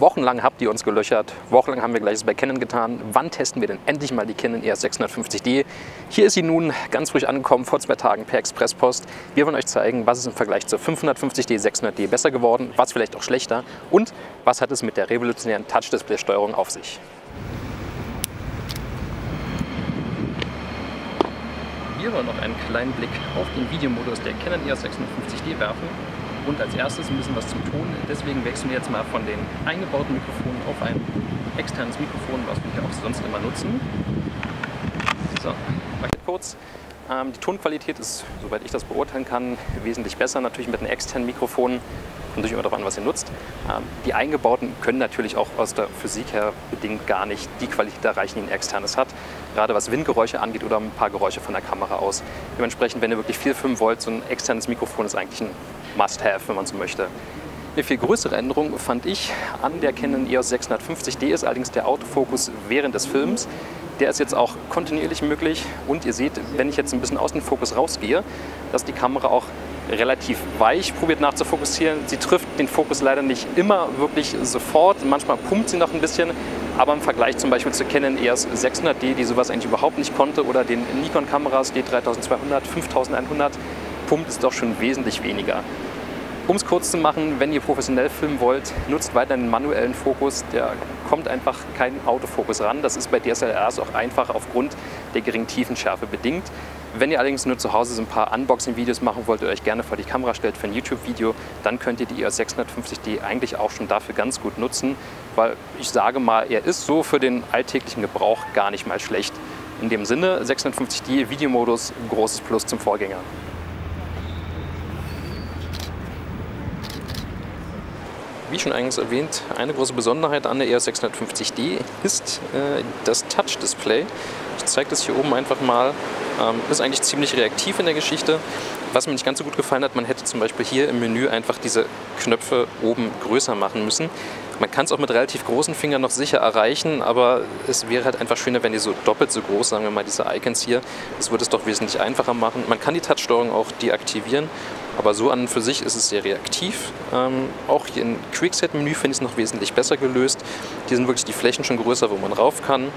Wochenlang habt ihr uns gelöchert, wochenlang haben wir Gleiches bei Canon getan. Wann testen wir denn endlich mal die Canon EOS 650D? Hier ist sie nun ganz frisch angekommen, vor 2 Tagen per Expresspost. Wir wollen euch zeigen, was ist im Vergleich zur 550D, 600D besser geworden, was vielleicht auch schlechter und was hat es mit der revolutionären Touch-Display-Steuerung auf sich. Wir wollen noch einen kleinen Blick auf den Videomodus der Canon EOS 650D werfen. Und als erstes ein bisschen was zum Ton. Deswegen wechseln wir jetzt mal von den eingebauten Mikrofonen auf ein externes Mikrofon, was wir hier auch sonst immer nutzen. So, kurz. Die Tonqualität ist, soweit ich das beurteilen kann, wesentlich besser. Natürlich mit einem externen Mikrofon. Kommt natürlich immer darauf an, was ihr nutzt. Die eingebauten können natürlich auch aus der Physik her bedingt gar nicht die Qualität erreichen, die ein externes hat. Gerade was Windgeräusche angeht oder ein paar Geräusche von der Kamera aus. Dementsprechend, wenn ihr wirklich viel filmen wollt, so ein externes Mikrofon ist eigentlich ein Must-Have, wenn man so möchte. Eine viel größere Änderung fand ich an der Canon EOS 650D ist allerdings der Autofokus während des Films. Der ist jetzt auch kontinuierlich möglich und ihr seht, wenn ich jetzt ein bisschen aus dem Fokus rausgehe, dass die Kamera auch relativ weich probiert nachzufokussieren. Sie trifft den Fokus leider nicht immer wirklich sofort, manchmal pumpt sie noch ein bisschen, aber im Vergleich zum Beispiel zur Canon EOS 600D, die sowas eigentlich überhaupt nicht konnte, oder den Nikon-Kameras D3200, 5100, pumpt es doch schon wesentlich weniger. Um es kurz zu machen, wenn ihr professionell filmen wollt, nutzt weiter den manuellen Fokus. Der kommt einfach kein Autofokus ran. Das ist bei DSLRs auch einfach aufgrund der geringen Tiefenschärfe bedingt. Wenn ihr allerdings nur zu Hause so ein paar Unboxing-Videos machen wollt oder euch gerne vor die Kamera stellt für ein YouTube-Video, dann könnt ihr die EOS 650D eigentlich auch schon dafür ganz gut nutzen, weil ich sage mal, er ist so für den alltäglichen Gebrauch gar nicht mal schlecht. In dem Sinne, 650D Videomodus, großes Plus zum Vorgänger. Wie schon eingangs erwähnt, eine große Besonderheit an der EOS 650D ist das Touch-Display. Ich zeige das hier oben einfach mal. Ist eigentlich ziemlich reaktiv in der Geschichte. Was mir nicht ganz so gut gefallen hat, man hätte zum Beispiel hier im Menü einfach diese Knöpfe oben größer machen müssen. Man kann es auch mit relativ großen Fingern noch sicher erreichen, aber es wäre halt einfach schöner, wenn die so doppelt so groß, sagen wir mal diese Icons hier. Das würde es doch wesentlich einfacher machen. Man kann die Touch-Steuerung auch deaktivieren, aber so an und für sich ist es sehr reaktiv. Auch hier im Quickset-Menü finde ich es noch wesentlich besser gelöst. Hier sind wirklich die Flächen schon größer, wo man rauf kann.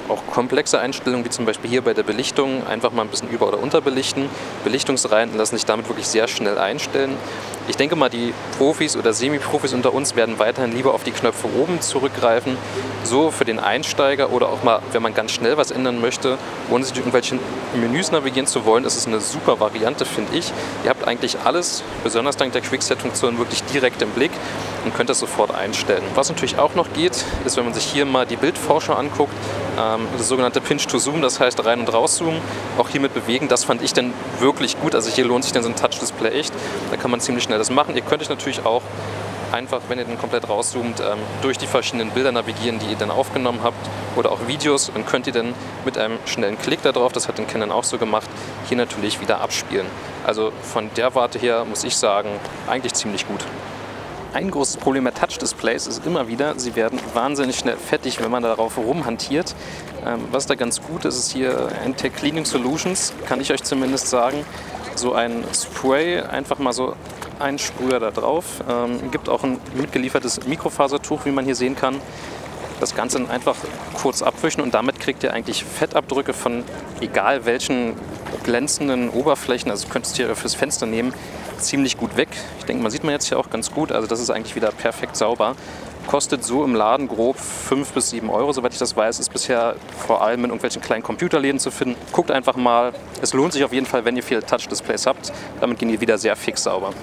Auch komplexe Einstellungen, wie zum Beispiel hier bei der Belichtung, einfach mal ein bisschen über- oder unterbelichten. Belichtungsreihen lassen sich damit wirklich sehr schnell einstellen. Ich denke mal, die Profis oder Semi-Profis unter uns werden weiterhin lieber auf die Knöpfe oben zurückgreifen. So für den Einsteiger oder auch mal, wenn man ganz schnell was ändern möchte, ohne sich durch irgendwelche Menüs navigieren zu wollen, ist es eine super Variante, finde ich. Ihr habt eigentlich alles, besonders dank der Quickset-Funktion, wirklich direkt im Blick und könnt das sofort einstellen. Was natürlich auch noch geht, ist, wenn man sich hier mal die Bildvorschau anguckt, das sogenannte Pinch-to-Zoom, das heißt rein- und rauszoomen, auch hier mit bewegen, das fand ich dann wirklich gut. Also hier lohnt sich dann so ein Touch-Display echt, da kann man ziemlich schnell das machen. Ihr könnt euch natürlich auch einfach, wenn ihr den komplett rauszoomt, durch die verschiedenen Bilder navigieren, die ihr dann aufgenommen habt oder auch Videos und könnt ihr dann mit einem schnellen Klick da drauf, das hat den Canon auch so gemacht, hier natürlich wieder abspielen. Also von der Warte her muss ich sagen, eigentlich ziemlich gut. Ein großes Problem bei Touch-Displays ist immer wieder, sie werden wahnsinnig schnell fettig, wenn man darauf rumhantiert. Was da ganz gut ist, ist hier Entech Cleaning Solutions, kann ich euch zumindest sagen. So ein Spray, einfach mal so ein Sprüher da drauf. Gibt auch ein mitgeliefertes Mikrofasertuch, wie man hier sehen kann. Das Ganze dann einfach kurz abwischen und damit kriegt ihr eigentlich Fettabdrücke von egal welchen glänzenden Oberflächen, also könntest du hier fürs Fenster nehmen, ziemlich gut weg. Ich denke, man sieht man jetzt hier auch ganz gut, also das ist eigentlich wieder perfekt sauber. Kostet so im Laden grob 5 bis 7 Euro, soweit ich das weiß, ist bisher vor allem in irgendwelchen kleinen Computerläden zu finden. Guckt einfach mal, es lohnt sich auf jeden Fall, wenn ihr viele Touch-Displays habt, damit gehen die wieder sehr fix sauber.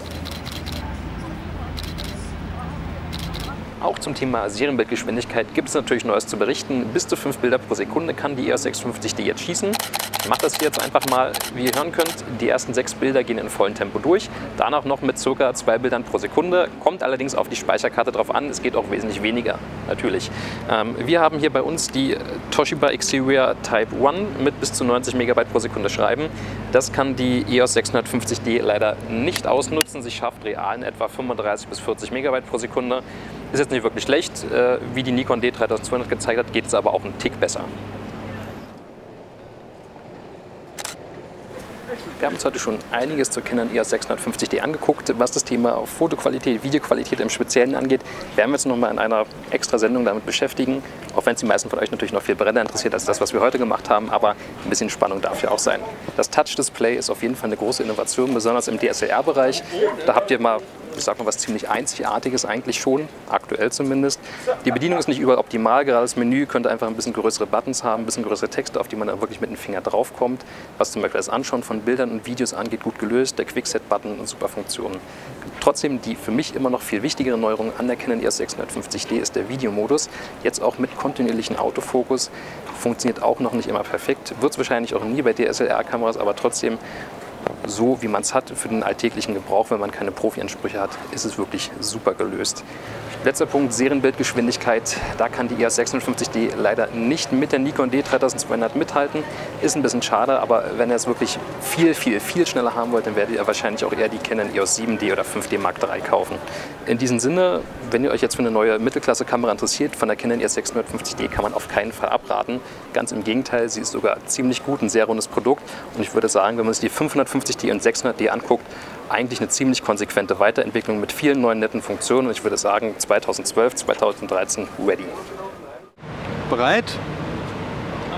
Auch zum Thema Serienbildgeschwindigkeit gibt es natürlich Neues zu berichten. Bis zu 5 Bilder pro Sekunde kann die EOS 650D jetzt schießen. Ich mache das hier jetzt einfach mal, wie ihr hören könnt. Die ersten 6 Bilder gehen in vollem Tempo durch. Danach noch mit ca. 2 Bildern pro Sekunde. Kommt allerdings auf die Speicherkarte drauf an. Es geht auch wesentlich weniger, natürlich. Wir haben hier bei uns die Toshiba Xperia Type 1 mit bis zu 90 MB pro Sekunde schreiben. Das kann die EOS 650D leider nicht ausnutzen. Sie schafft real in etwa 35 bis 40 MB pro Sekunde. Ist jetzt nicht wirklich schlecht. Wie die Nikon D3200 gezeigt hat, geht es aber auch einen Tick besser. Wir haben uns heute schon einiges zur Canon EOS 650D angeguckt. Was das Thema Fotoqualität, Videoqualität im Speziellen angeht, werden wir uns nochmal in einer extra Sendung damit beschäftigen. Auch wenn es die meisten von euch natürlich noch viel brennender interessiert als das, was wir heute gemacht haben, aber ein bisschen Spannung darf ja auch sein. Das Touch-Display ist auf jeden Fall eine große Innovation, besonders im DSLR-Bereich. Da habt ihr mal, ich sag mal, was ziemlich Einzigartiges eigentlich schon, aktuell zumindest. Die Bedienung ist nicht überall optimal, gerade das Menü könnte einfach ein bisschen größere Buttons haben, ein bisschen größere Texte, auf die man dann wirklich mit dem Finger drauf kommt. Was zum Beispiel das Anschauen von Bildern und Videos angeht, gut gelöst, der Quickset-Button und super Funktionen. Trotzdem die für mich immer noch viel wichtigere Neuerung an der Canon EOS 650D ist der Videomodus. Jetzt auch mit kontinuierlichen Autofokus, funktioniert auch noch nicht immer perfekt, wird es wahrscheinlich auch nie bei DSLR-Kameras, aber trotzdem so wie man es hat für den alltäglichen Gebrauch, wenn man keine Profi-Ansprüche hat, ist es wirklich super gelöst. Letzter Punkt, Serienbildgeschwindigkeit. Da kann die EOS 650D leider nicht mit der Nikon D3200 mithalten. Ist ein bisschen schade, aber wenn ihr es wirklich viel schneller haben wollt, dann werdet ihr wahrscheinlich auch eher die Canon EOS 7D oder 5D Mark III kaufen. In diesem Sinne, wenn ihr euch jetzt für eine neue Mittelklasse-Kamera interessiert, von der Canon EOS 650D kann man auf keinen Fall abraten. Ganz im Gegenteil, sie ist sogar ziemlich gut, ein sehr rundes Produkt. Und ich würde sagen, wenn man sich die 550D und 600D anguckt, eigentlich eine ziemlich konsequente Weiterentwicklung mit vielen neuen netten Funktionen. Und ich würde sagen, 2012, 2013 ready. Bereit?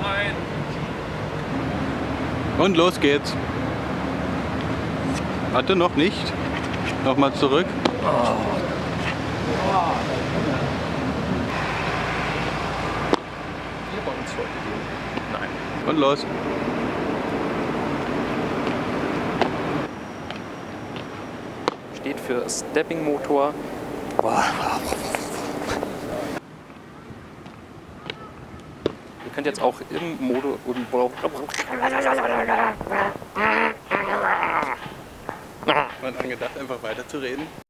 Nein. Und los geht's. Warte, noch nicht. Nochmal zurück. Nein. Und los. Steht für Stepping-Motor. Ihr könnt jetzt auch im Modus... Man angedacht, einfach weiter zu reden.